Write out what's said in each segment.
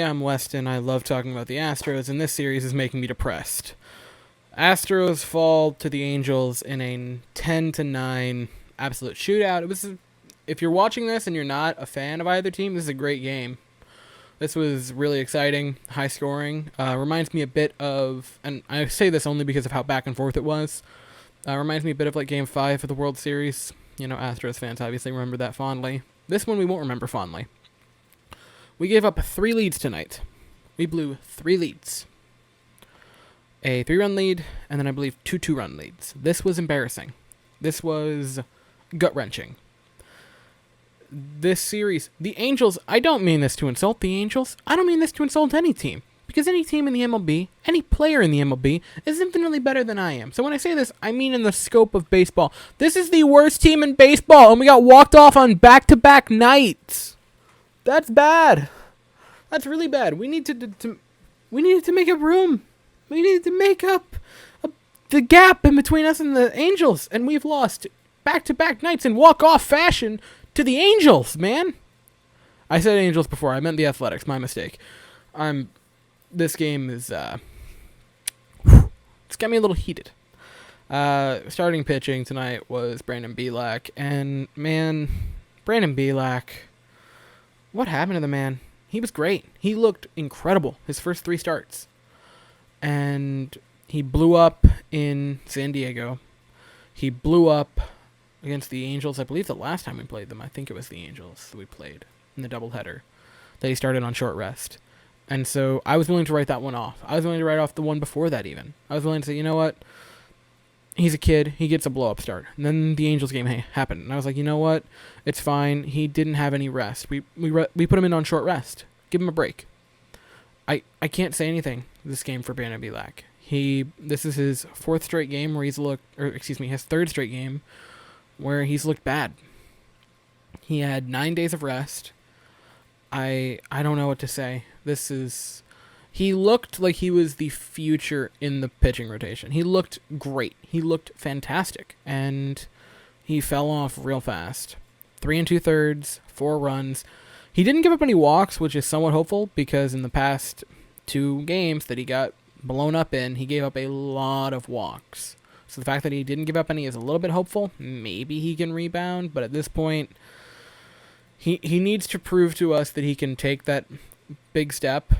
I'm Weston. I love talking about the Astros, and this series is making me depressed. Astros fall to the Angels in a 10-9 absolute shootout. If you're watching this and you're not a fan of either team, this is a great game. This was really exciting, high scoring. Reminds me a bit of, and I say this only because of how back and forth it was. Reminds me a bit of like Game 5 of the World Series. You know, Astros fans obviously remember that fondly. This one we won't remember fondly. We gave up 3 leads tonight. We blew 3 leads. A 3-run lead, and then I believe 2 2-run leads. This was embarrassing. This was gut-wrenching. This series, the Angels, I don't mean this to insult the Angels. I don't mean this to insult any team. Because any team in the MLB, any player in the MLB, is infinitely better than I am. So when I say this, I mean in the scope of baseball. This is the worst team in baseball, and we got walked off on back-to-back nights. That's bad. That's really bad. We needed to make up room. We needed to make up the gap in between us and the Angels, and we've lost back-to-back nights in walk-off fashion to the Angels, man. I said Angels before. I meant the Athletics. My mistake. This game is it's got me a little heated. Starting pitching tonight was Brandon Belak, and man, Brandon Belak. What happened to the man? He was great. He looked incredible his first 3 starts. And he blew up in San Diego. He blew up against the Angels. I believe the last time we played them, I think it was the Angels that we played in the doubleheader. That he started on short rest. And so I was willing to write that one off. I was willing to write off the one before that even. I was willing to say, you know what? He's a kid. He gets a blow-up start. And then the Angels game happened. And I was like, you know what? It's fine. He didn't have any rest. We put him in on short rest. Give him a break. I can't say anything this game for Brandon Belak. This is his 4th straight game where his 3rd straight game where he's looked bad. He had 9 days of rest. I don't know what to say. He looked like he was the future in the pitching rotation. He looked great. He looked fantastic. And he fell off real fast. 3 2/3, 4 runs. He didn't give up any walks, which is somewhat hopeful, because in the past 2 games that he got blown up in, he gave up a lot of walks. So the fact that he didn't give up any is a little bit hopeful. Maybe he can rebound, but at this point, he needs to prove to us that he can take that big step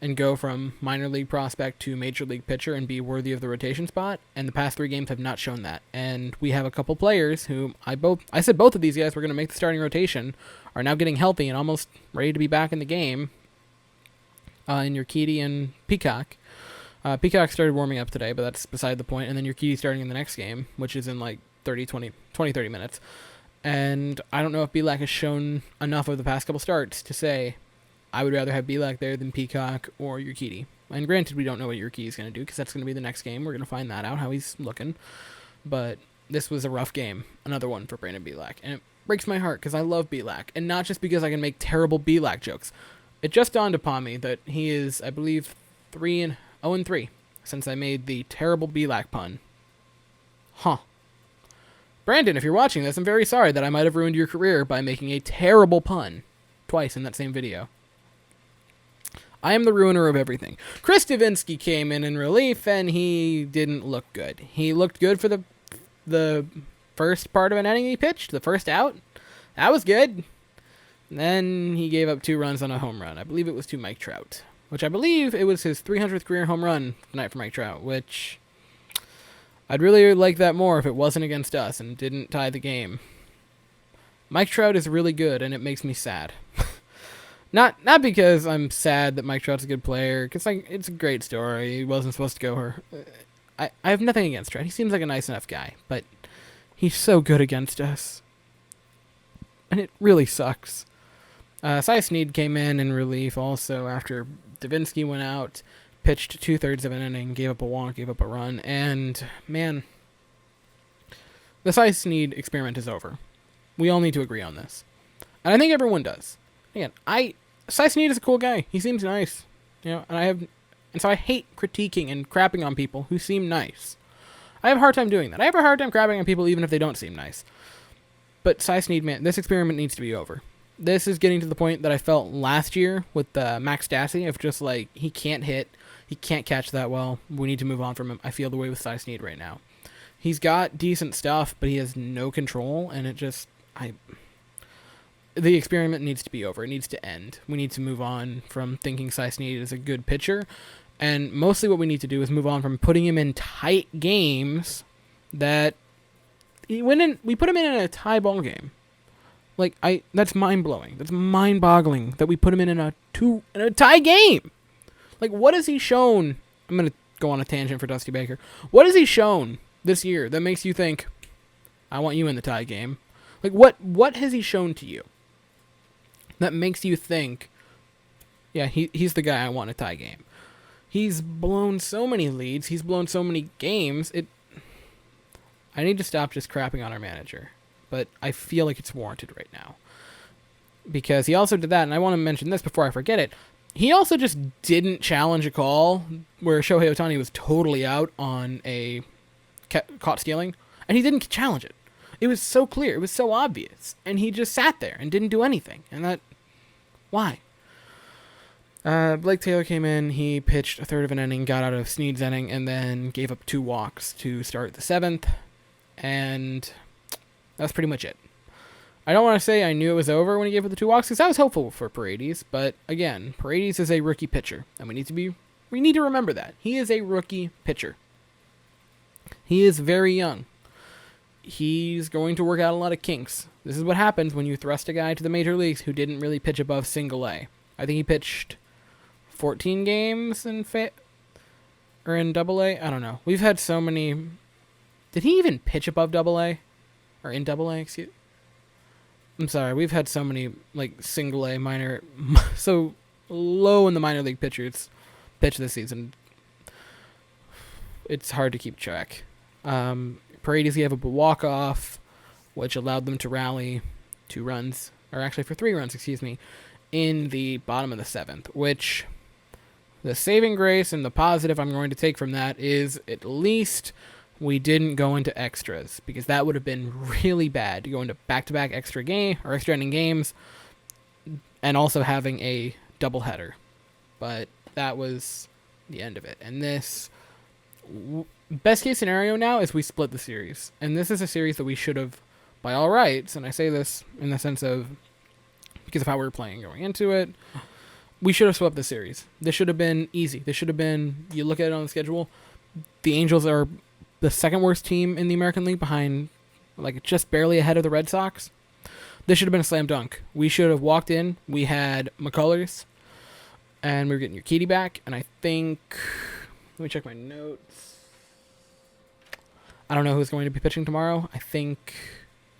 and go from minor league prospect to major league pitcher and be worthy of the rotation spot. And the past 3 games have not shown that. And we have a couple players who I said both of these guys were going to make the starting rotation, are now getting healthy and almost ready to be back in the game. In Urquidy and Peacock. Peacock started warming up today, but that's beside the point. And then Urquidy starting in the next game, which is in like 30 minutes. And I don't know if Belak has shown enough of the past couple starts to say I would rather have Belak there than Peacock or Urquidy. And granted, we don't know what Urquidy is going to do because that's going to be the next game. We're going to find that out, how he's looking. But this was a rough game. Another one for Brandon Belak. And it breaks my heart because I love Belak. And not just because I can make terrible Belak jokes. It just dawned upon me that he is, I believe, 0-3 since I made the terrible Belak pun. Huh. Brandon, if you're watching this, I'm very sorry that I might have ruined your career by making a terrible pun twice in that same video. I am the ruiner of everything. Chris Davinsky came in relief, and he didn't look good. He looked good for the first part of an inning he pitched, the first out. That was good. Then he gave up 2 runs on a home run. I believe it was to Mike Trout, which I believe it was his 300th career home run tonight for Mike Trout, which I'd really like that more if it wasn't against us and didn't tie the game. Mike Trout is really good, and it makes me sad. Not because I'm sad that Mike Trout's a good player, because it's a great story. He wasn't supposed to go. I have nothing against Trout. He seems like a nice enough guy, but he's so good against us, and it really sucks. Cy Snead came in relief also after Davinsky went out, pitched 2/3 of an inning, gave up a walk, gave up a run, and man, the Cy Snead experiment is over. We all need to agree on this, and I think everyone does. Again, Cy Snead is a cool guy. He seems nice, and so I hate critiquing and crapping on people who seem nice. I have a hard time doing that. I have a hard time crapping on people even if they don't seem nice. But Cy Snead, man, this experiment needs to be over. This is getting to the point that I felt last year with Max Stassi of just like, he can't hit, he can't catch that well. We need to move on from him. I feel the way with Cy Snead right now. He's got decent stuff, but he has no control, and it just, the experiment needs to be over. It needs to end. We need to move on from thinking Cy Snead is a good pitcher, and mostly what we need to do is move on from putting him in tight games that we put him in a tie ball game. Like, that's mind-blowing. That's mind-boggling that we put him in a tie game. Like, what has he shown? I'm going to go on a tangent for Dusty Baker. What has he shown this year that makes you think, I want you in the tie game? Like, what has he shown to you that makes you think, yeah, he's the guy I want in a tie game? He's blown so many leads. He's blown so many games. I need to stop just crapping on our manager. But I feel like it's warranted right now. Because he also did that, and I want to mention this before I forget it. He also just didn't challenge a call where Shohei Ohtani was totally out on a caught stealing, and he didn't challenge it. It was so clear. It was so obvious. And he just sat there and didn't do anything. And why? Blake Taylor came in. He pitched a third of an inning, got out of Snead's inning, and then gave up 2 walks to start the 7th. And that's pretty much it. I don't want to say I knew it was over when he gave up the 2 walks, because I was hopeful for Paredes. But again, Paredes is a rookie pitcher, and we need to remember that. He is a rookie pitcher. He is very young. He's going to work out a lot of kinks. This is what happens when you thrust a guy to the major leagues who didn't really pitch above single A. I think he pitched 14 games in double A. I don't know. We've had so many. Did he even pitch above double A? Or in double A, excuse. I'm sorry. We've had so many, like, single A, minor, so low in the minor league pitchers pitch this season. It's hard to keep track. Paredes gave up a walk-off, which allowed them to rally 2 runs, or actually for 3 runs, in the bottom of the 7th, which the saving grace and the positive I'm going to take from that is at least we didn't go into extras, because that would have been really bad to go into back-to-back extra inning games and also having a doubleheader. But that was the end of it. And this best case scenario now is we split the series. And this is a series that we should have, by all rights, and I say this in the sense of because of how we were playing going into it, we should have swept the series. This should have been easy. This should have been, you look at it on the schedule, the Angels are the second worst team in the American League behind, like, just barely ahead of the Red Sox. This should have been a slam dunk. We should have walked in. We had McCullers, and we were getting Urquidy back, and I think, let me check my notes. I don't know who's going to be pitching tomorrow. I think,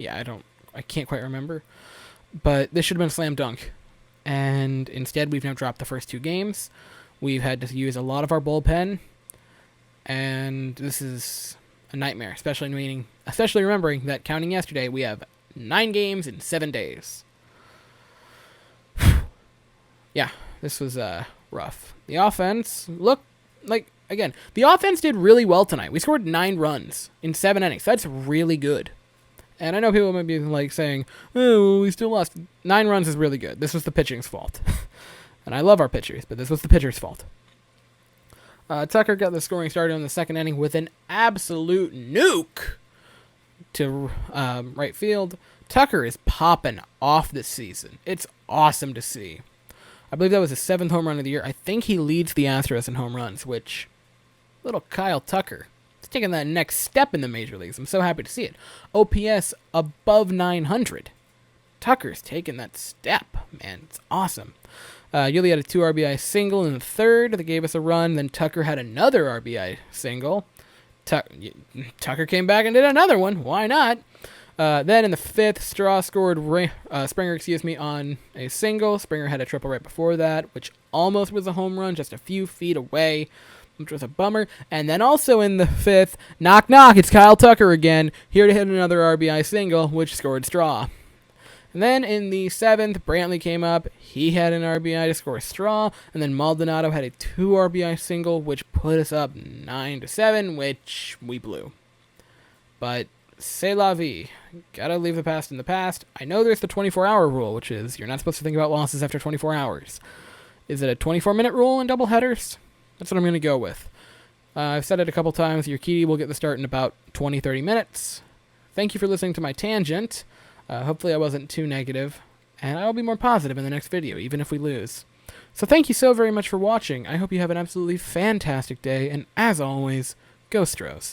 I can't quite remember. But this should have been a slam dunk. And instead, we've now dropped the first 2 games. We've had to use a lot of our bullpen. And this is a nightmare, especially remembering that counting yesterday, we have 9 games in 7 days. Yeah, this was rough. The offense looked like, again, the offense did really well tonight. We scored 9 runs in 7 innings. That's really good. And I know people might be like saying, oh, we still lost. 9 runs is really good. This was the pitching's fault. And I love our pitchers, but this was the pitcher's fault. Tucker got the scoring started in the 2nd inning with an absolute nuke to right field. Tucker is popping off this season. It's awesome to see. I believe that was his 7th home run of the year. I think he leads the Astros in home runs, which, little Kyle Tucker, he's taking that next step in the major leagues. I'm so happy to see it. OPS above 900. Tucker's taking that step, man. It's awesome. Yuli had a 2 RBI single in the 3rd that gave us a run. Then Tucker had another RBI single. Tucker came back and did another one. Why not? Then in the 5th, Springer, on a single. Springer had a triple right before that, which almost was a home run, just a few feet away, which was a bummer. And then also in the 5th, knock knock, it's Kyle Tucker again, here to hit another RBI single, which scored Straw. And then in the 7th, Brantley came up. He had an RBI to score Straw. And then Maldonado had a 2 RBI single, which put us up 9-7, which we blew. But C'est la vie. Gotta leave the past in the past. I know there's the 24-hour rule, which is you're not supposed to think about losses after 24 hours. Is it a 24-minute rule in doubleheaders? That's what I'm going to go with. I've said it a couple times. Your Urquidy will get the start in about 20-30 minutes. Thank you for listening to my tangent. Hopefully I wasn't too negative. And I will be more positive in the next video, even if we lose. So thank you so very much for watching. I hope you have an absolutely fantastic day. And as always, go Stros.